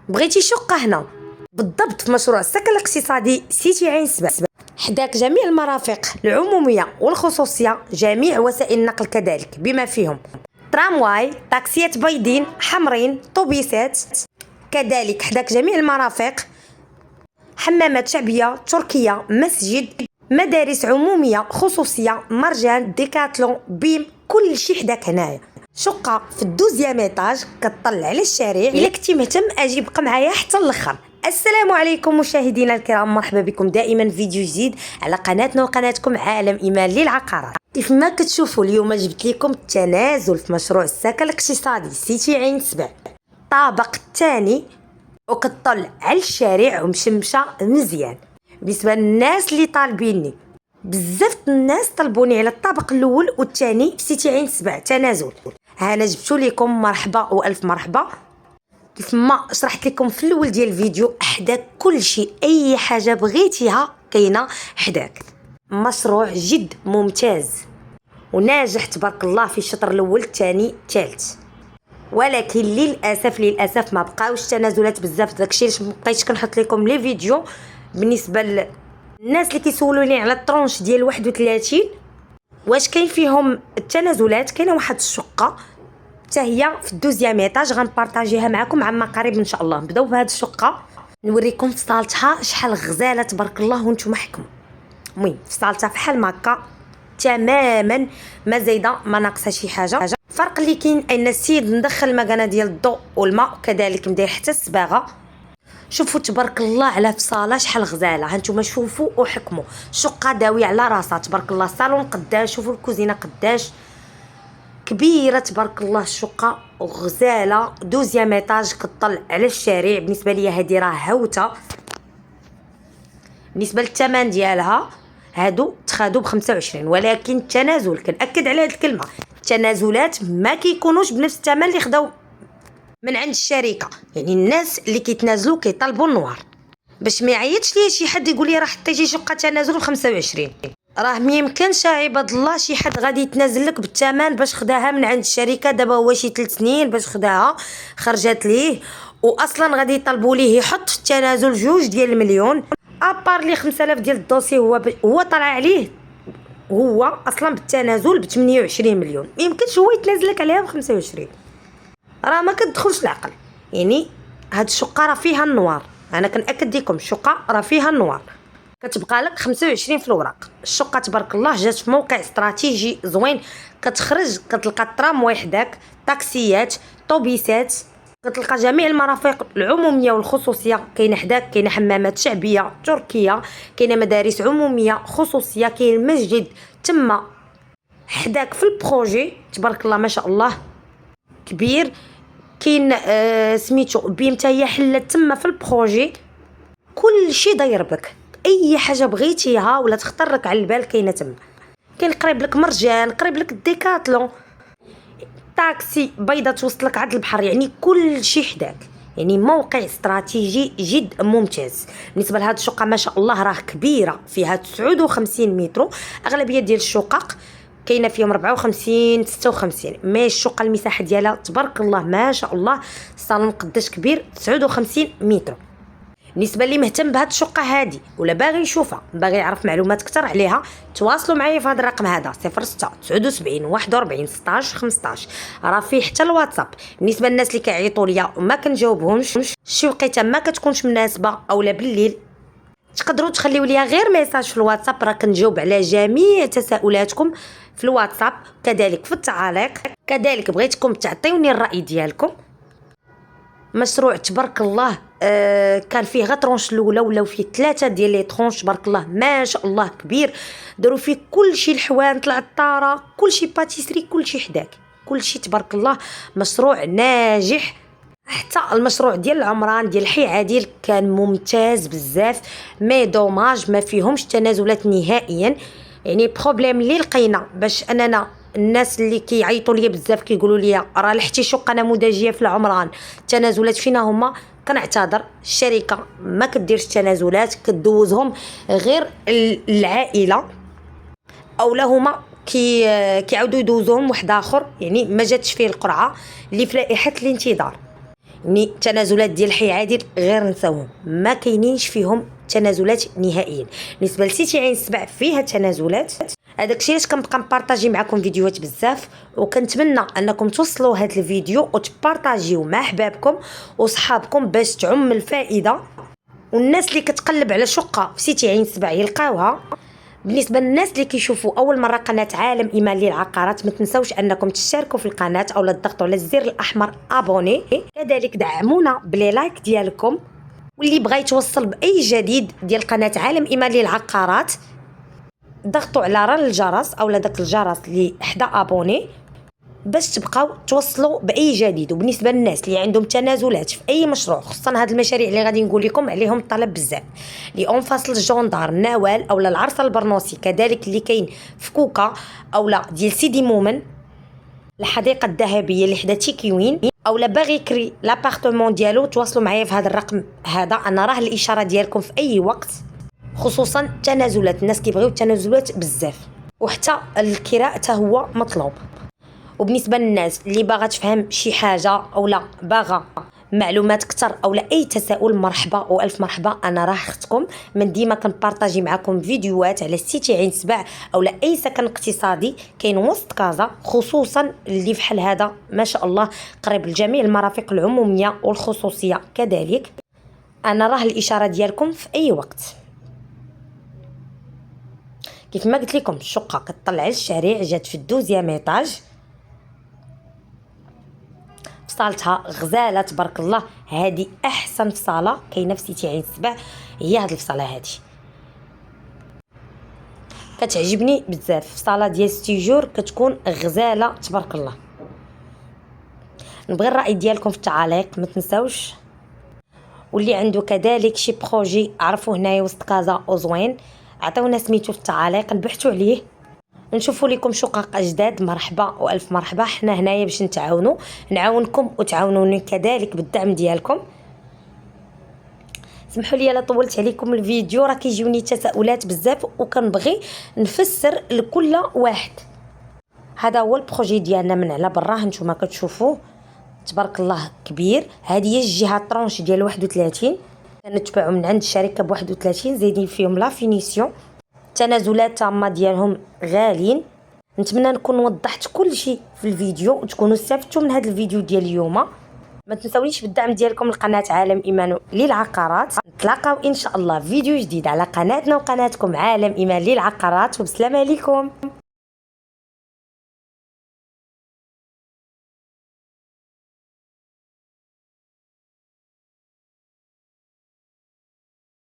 بغيتي شقة هنا بالضبط في مشروع السكن الاقتصادي سيتي عين سبع، حداك جميع المرافق العمومية والخصوصية، جميع وسائل النقل كذلك بما فيهم ترامواي، تاكسيات بيضين حمرين، طوبيسات، كذلك حداك جميع المرافق، حمامات شعبية تركية، مسجد، مدارس عمومية خصوصية، مرجان، ديكاتلون، بيم، كل شيء حداك هنايا. شقة في الدوزيام ايطاج كتطلع على الشارع. الا كنتي مهتم اجي بقى معايا حتى الاخر. السلام عليكم مشاهدينا الكرام، مرحبا بكم دائما فيديو جديد على قناتنا وقناتكم عالم ايمان للعقارات. كيف ما كتشوفوا اليوم جبت لكم التنازل في مشروع السكن الاقتصادي سيتي عين سبع، الطابق الثاني، وكتطلع على الشارع ومشمشه مزيان. بالنسبه للناس اللي طالبيني بزاف الناس طلبوني على الطابق الاول والثاني في سيتي عين سبع تنازل، انا جبتو لكم. مرحبا والف مرحبا. كيف ما شرحت لكم في الاول ديال الفيديو، حداك كل شيء، اي حاجه بغيتيها كاينه حداك. مشروع جد ممتاز وناجح تبارك الله في الشطر الاول الثاني الثالث، ولكن للاسف ما بقاوش تنازلات بزاف. داكشي علاش مبقيتش كنحط لكم لي فيديو. بالنسبه للناس اللي كيسولوني على الطرونش ديال 31 واش كاين فيهم التنازلات، كاينه واحد الشقه حتى هي في الدوزيام ايطاج غنبارطاجيها معكم عما قريب ان شاء الله. نبداو بهذه الشقه نوريكم في صالتها شحال غزاله تبارك الله وانتم محكموا. المهم في صالتها فحال ماكا تماما، ما زايده ما ناقصه شي حاجه. الفرق اللي كاين ان السيد مدخل المكانه ديال الضوء والماء، كذلك مدير حتى الصباغه. شوفوا تبارك الله على فصاله شحال غزاله، هانتوما شوفوا وحكموا. شقه داويه على راسها تبارك الله. الصالون قداش، شوفوا الكوزينه قداش كبيره تبارك الله. الشقه غزاله، دوزيام ايطاج كطلع على الشارع. بالنسبه ليا هذه راه هوته. بالنسبه للثمن ديالها هادو تخادو ب25، ولكن التنازل كنأكد على هذه الكلمه، التنازلات ما كيكونوش بنفس الثمن اللي خداو من عند الشركه. يعني الناس اللي كيتنازلوا كيطالبوا النوار، باش ما يعيطش ليا شي حد يقول لي راه حطيتي شقه تنازل ب25. راه ما يمكنش عباد الله شي حد غادي يتنازل لك بالثمن باش خداها من عند الشركه. دابا هو شي 3 سنين باش خداها خرجت ليه، واصلا غادي يطلبوا ليه يحط في التنازل 2 ديال المليون. ابار لي 5000 ديال الدوسي هو طلع عليه هو اصلا بالتنازل ب 28 مليون. ما يمكنش هو يتنازل لك عليها ب 25، راه ما كتدخلش العقل. يعني هاد الشقه راه فيها النوار، انا كنأكد لكم الشقه راه فيها النوار. كتبقى لك 25 في الوراق. الشقه تبارك الله جات في موقع استراتيجي زوين، كتخرج كتلقى الترام وحدك، تاكسيات، طوبيسات، كتلقى جميع المرافق العموميه والخصوصيه. كاينه حداك، كاينه حمامات شعبيه تركيه، كاينه مدارس عموميه خصوصيه، كاين المسجد تما حداك في البروجي تبارك الله ما شاء الله كبير. كاين سميتو بيم حتى هي حلت تما في البروجي. كل شيء داير بك، اي حاجه بغيتيها ولا تخطر لك على البال كاينه تما. كاين قريب لك مرجان، قريب لك الديكاتلون، تاكسي بيضه توصلك عند البحر، يعني كل شيء حداك. يعني موقع استراتيجي جد ممتاز. بالنسبه لهاد الشقه ما شاء الله راه كبيره، فيها 59 متر. اغلبيه ديال الشقق كاينه فيهم 54 56، مي الشقه المساحه ديالها تبارك الله ما شاء الله. الصالون قداش كبير، 59 متر. بالنسبه لي مهتم بهاد الشقه هادي ولا باغي يشوفها، باغي يعرف معلومات اكثر عليها، تواصلوا معايا في هذا الرقم هذا 06 79 41 16 15. راه فيه حتى الواتساب. بالنسبه للناس اللي كيعيطوا ليا وما كنجاوبهمش، شي وقيته ما كتكونش مناسبه اولا بالليل، تقدروا تخليوا ليا غير ميساج في الواتساب، راه كنجاوب على جميع تساؤلاتكم في الواتساب، كذلك في التعاليق. كذلك بغيتكم تعطيوني الراي ديالكم. مشروع تبارك الله كان فيه غير طرونش الاولى، ولاو فيه 3 ديال لي طرونش تبارك الله ما شاء الله كبير. داروا فيه كل شيء، الحوانت العطاره، كل شيء باتيسري، كل شيء حداك، كل شيء تبارك الله. مشروع ناجح. حتى المشروع ديال العمران ديال حي عادل كان ممتاز بزاف، مي دوماج ما فيهمش تنازلات نهائيا. يعني بروبليم اللي لقينا باش اننا الناس اللي كيعيطوا ليا بزاف كيقولوا لي راه لحتي شقه نموذجيه في العمران، التنازلات فينا هما. كنعتذر، الشركه ما كديرش تنازلات، كدوزهم غير العائله او هما كيعاودوا يدوزوهم واحد اخر. يعني ما جاتش فيه القرعه اللي في لائحه الانتظار. يعني التنازلات ديال حي عادل غير نساوهم، ما كاينينش فيهم تنازلات نهائيا. بالنسبه لسيتي عين السبع فيها تنازلات. هذاك الشيء علاش كنبقى نبارطاجي معكم فيديوهات بزاف، وكنتمنى انكم توصلوا هذا الفيديو وتبارطاجيو مع احبابكم وصحابكم باش تعم الفائده، والناس اللي كتقلب على شقه في سيتي عين السبع يلقاوها. بالنسبه للناس اللي كيشوفوا اول مره قناه عالم ايمان للعقارات، ما تنسوش انكم تشتركوا في القناه او تضغطوا على الزر الاحمر ابوني، كذلك دعمونا بلي لايك ديالكم. واللي بغى يتوصل باي جديد ديال قناه عالم ايمان للعقارات ضغطوا على رن الجرس او داك الجرس اللي حدا ابوني باش تبقاو توصلوا باي جديد. وبالنسبه للناس اللي عندهم تنازلات في اي مشروع، خصوصا هاد المشاريع اللي غادي نقول لكم عليهم طلب بزاف، اللي اون فاصل الجوندار نوال او العرصه البرنوسي، كذلك اللي كاين في كوكا او ديال سيدي مومن، الحديقه الذهبيه اللي حدا تيكيوين، او باغي يكري لابارتمون ديالو، تواصلوا معايا في هذا الرقم هذا، انا راه الاشاره ديالكم في اي وقت. خصوصا التنازلات، الناس كيبغيو التنازلات بزاف، وحتى الكراء حتى هو مطلوب. وبالنسبه للناس اللي باغا تفهم شي حاجه او باغا معلومات اكثر او اي تساؤل، مرحبا والف مرحبا، انا راه اختكم. من ديما كنبارطاجي معكم فيديوهات على سيتي عين سبع او اي سكن اقتصادي كاين وسط كازا، خصوصا اللي فحال هذا ما شاء الله قريب لجميع المرافق العموميه والخصوصيه. كذلك انا راه الاشاره ديالكم في اي وقت. كيف ما قلت لكم الشقه كتطلع للشارع، جات في الدوزيام ايطاج، فصالتها غزاله تبارك الله. هذه احسن فصاله كاينه في سيتي عين السبع، هي هذه الفصاله هذه كتعجبني بزاف. فصاله ديال ستيجور كتكون غزاله تبارك الله. نبغي الراي ديالكم في التعاليق ما تنساوش. واللي عنده كذلك شي بروجي عرفوا هنايا وسط كازا وزوين، عطيونا سميتو في التعاليق نبحثوا عليه نشوفوا لكم شقق جداد. مرحبا والف مرحبا، حنا هنايا باش نعاونكم وتعاونوني كذلك بالدعم ديالكم. سمحوا لي لا طولت عليكم الفيديو، راه كيجيوني تساؤلات بزاف وكنبغي نفسر لكل واحد. هذا هو البروجي ديالنا من على براه، نتوما كتشوفوه تبارك الله كبير. هذه هي الجهه طرونش ديال 31 كنتباعوا من عند الشركه ب 31، زايدين فيهم لا فينيسيون، تنازلات تامه ديالهم غاليين. نتمنى نكون وضحت كل شيء في الفيديو وتكونوا استفدتوا من هذا الفيديو ديال اليوم. ما تنسونيش بالدعم ديالكم لقناه عالم ايمان للعقارات. نتلاقاو ان شاء الله في فيديو جديد على قناتنا وقناتكم عالم ايمان للعقارات، وبسلامه عليكم.